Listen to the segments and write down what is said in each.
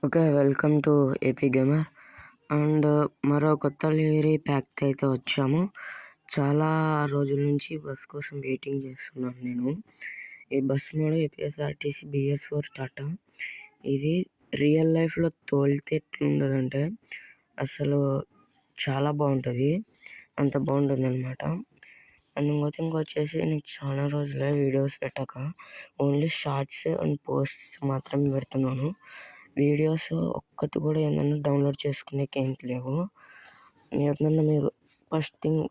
Okay. Welcome to AP gamer. మరో కొత్త delivery ప్యాక్‌తో అయితే వచ్చాము. చాలా రోజుల నుంచి బస్ కోసం వెయిటింగ్ చేస్తున్నాను నేను. ఈ bus mode APSRTC BS4 Tata. ఇది రియల్ లైఫ్‌లో తోలితే ఎట్లుంటదంటే అసలు చాలా బాగుంటది. అంత బాగుంటుందనమాట. ఇంకొచ్చేసి నేను చాలా రోజులే వీడియోస్ పెట్టక ఓన్లీ షార్ట్స్ అండ్ పోస్ట్స్ మాత్రమే పెడుతున్నాను. వీడియోస్ ఒక్కటి కూడా ఏంటంటే డౌన్లోడ్ చేసుకునేకి ఏం లేవు. ఏదన్నా మీరు ఫస్ట్ థింగ్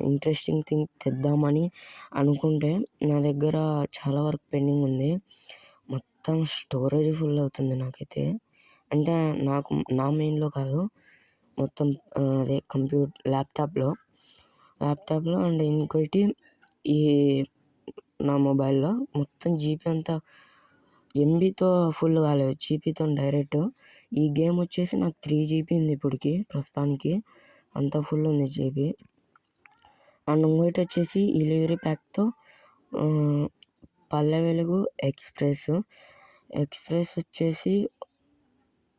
ఇంట్రెస్టింగ్ థింగ్ తెద్దామని అనుకుంటే నా దగ్గర చాలా వరకు పెండింగ్ ఉంది. మొత్తం స్టోరేజ్ ఫుల్ అవుతుంది నాకైతే. అంటే నా మెయిన్‌లో కాదు, మొత్తం అదే ల్యాప్‌టాప్‌లో అండ్ ఇంకోటి ఈ నా మొబైల్‌లో మొత్తం జీబీ అంతా ఎంబీతో ఫుల్ కాలేదు, జీబీతో డైరెక్ట్. ఈ గేమ్ వచ్చేసి నాకు 3 జీబీ ఉంది ఇప్పటికి ప్రస్తుతానికి. అంత ఫుల్ ఉంది జీబీ. అండ్ ఇంకోటి వచ్చేసి ఈ డెలివరీ ప్యాక్‌తో పల్లె వెలుగు ఎక్స్‌ప్రెస్ వచ్చేసి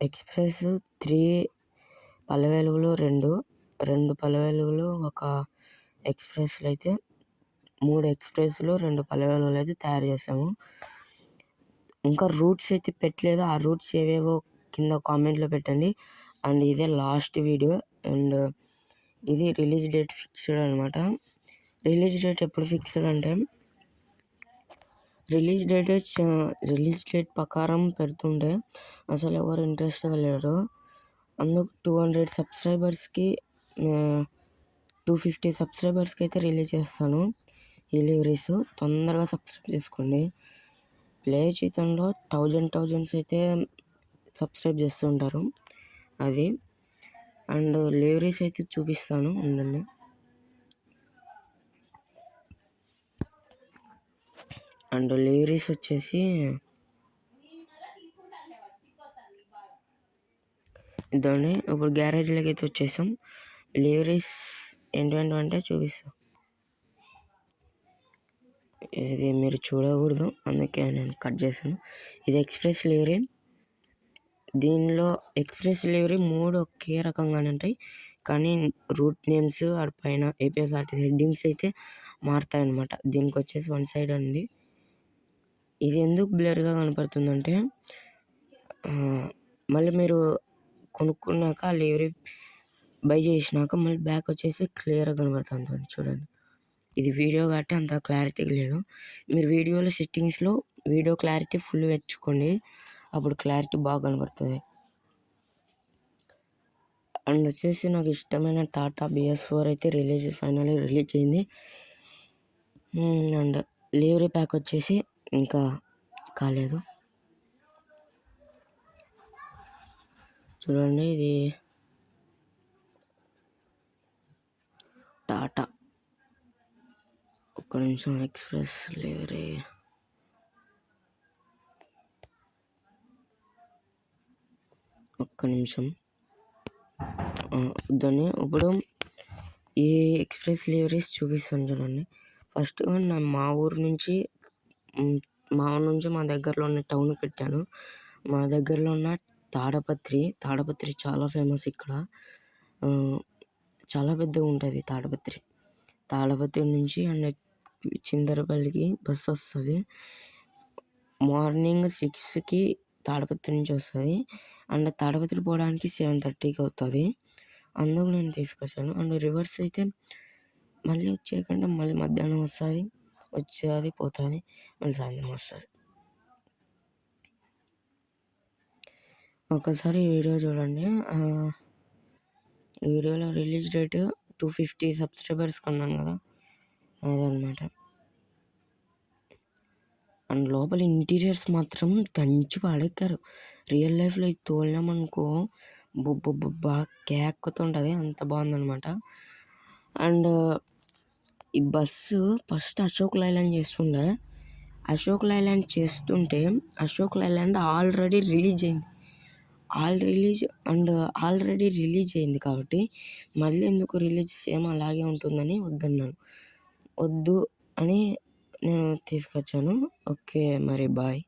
ఎక్స్‌ప్రెస్ 3 పల్లె వెలుగులు 2 పల్లె వెలుగులు ఒక ఎక్స్‌ప్రెస్‌లు అయితే 3 ఎక్స్‌ప్రెస్‌లు 2 పల్లె వెలుగులు అయితే తయారు చేసాము. ఇంకా రూట్స్ అయితే పెట్టలేదు. ఆ రూట్స్ ఏవేవో కింద కామెంట్‌లో పెట్టండి. అండ్ ఇదే లాస్ట్ వీడియో. అండ్ ఇది రిలీజ్ డేట్ ఫిక్స్డ్ అనమాట. రిలీజ్ డేట్ ఎప్పుడు ఫిక్స్డ్ అంటే రిలీజ్ డేట్ ప్రకారం పెడుతుంటే అసలు ఎవరు ఇంట్రెస్ట్‌గా లేరు. అందుకు 200 సబ్స్క్రైబర్స్‌కి 250 సబ్స్క్రైబర్స్‌కి అయితే రిలీజ్ చేస్తాను ఈ డెలివరీస్. తొందరగా సబ్స్క్రైబ్ చేసుకోండి. ప్లే జీతంలో థౌజండ్స్ అయితే సబ్స్క్రైబ్ చేస్తుంటారు అది. అండ్ డెలివరీస్ అయితే చూపిస్తాను ఉండండి. అండ్ డెలివరీస్ వచ్చేసి ఇదండి. ఇప్పుడు గ్యారేజ్లోకి అయితే వచ్చేసాం. డెలివరీస్ ఏంటంటే చూపిస్తాం. ఇది మీరు చూడకూడదు, అందుకే నేను కట్ చేశాను. ఇది ఎక్స్‌ప్రెస్ డెలివరీ. దీనిలో ఎక్స్‌ప్రెస్ డెలివరీ 3 ఒకే రకంగానే ఉంటాయి. కానీ రూట్ నేమ్స్ పైన ఏపీఎస్ఆర్టీసీ హెడ్డింగ్స్ అయితే మారుతాయన్నమాట. దీనికి వచ్చేసి వన్ సైడ్ ఉంది. ఇది ఎందుకు బ్లర్‌గా కనపడుతుందంటే మళ్ళీ మీరు కొనుక్కున్నాక డెలివరీ బై చేసినాక మళ్ళీ బ్యాక్ వచ్చేసి క్లియర్‌గా కనపడుతుంది చూడండి. ఇది వీడియో కాబట్టి అంత క్లారిటీ లేదు. మీరు వీడియోలో సెట్టింగ్స్‌లో వీడియో క్లారిటీ ఫుల్ పెంచుకోండి, అప్పుడు క్లారిటీ బాగా కనపడుతుంది. అండ్ వచ్చేసి నాకు ఇష్టమైన టాటా BS4 అయితే ఫైనల్లీ రిలీజ్ అయింది. అండ్ డెలివరీ ప్యాక్ వచ్చేసి ఇంకా కాలేదు. చూడండి, ఇది టాటా. ఒక్క నిమిషం, ఎక్స్‌ప్రెస్ డెలివరీ ఒక్క నిమిషం. దాన్ని ఇప్పుడు ఈ ఎక్స్‌ప్రెస్ డెలివరీస్ చూపిస్తాను చూడండి. ఫస్ట్‌గా మా ఊరు నుంచి మా దగ్గరలో ఉన్న టౌన్ పెట్టాను. మా దగ్గరలో ఉన్న తాడపత్రి చాలా ఫేమస్ ఇక్కడ. చాలా పెద్దగా ఉంటుంది తాడపత్రి నుంచి అండ్ చింతలపల్లికి బస్సు వస్తుంది. మార్నింగ్ 6కి తాడపత్రి నుంచి వస్తుంది. అండ్ తాడపత్రి పోవడానికి 7:30కి అవుతుంది. అందుకు నేను తీసుకొచ్చాను. అండ్ రివర్స్ అయితే మళ్ళీ వచ్చేయకుండా మళ్ళీ మధ్యాహ్నం వచ్చేది పోతుంది, మళ్ళీ సాయంత్రం వస్తుంది. ఒకసారి వీడియో చూడండి. ఈ వీడియోలో రిలీజ్ డేట్ 250 సబ్స్క్రైబర్స్కి అన్నాను కదా, అదనమాట. అండ్ లోపల ఇంటీరియర్స్ మాత్రం దంచి పాడెక్కారు. రియల్ లైఫ్లో ఇది తోలినామనుకో బాగా కేక్కుతుంటుంది, అంత బాగుందనమాట. అండ్ ఈ బస్సు ఫస్ట్ అశోక్ లైలాండ్ చేస్తుండే. అశోక్ లైలాండ్ ఆల్రెడీ రిలీజ్ అయింది కాబట్టి మళ్ళీ ఎందుకు రిలీజ్ సేమ్ అలాగే ఉంటుందని వద్దు అని నేను తీసుకొచ్చాను. ఓకే, మరి బాయ్.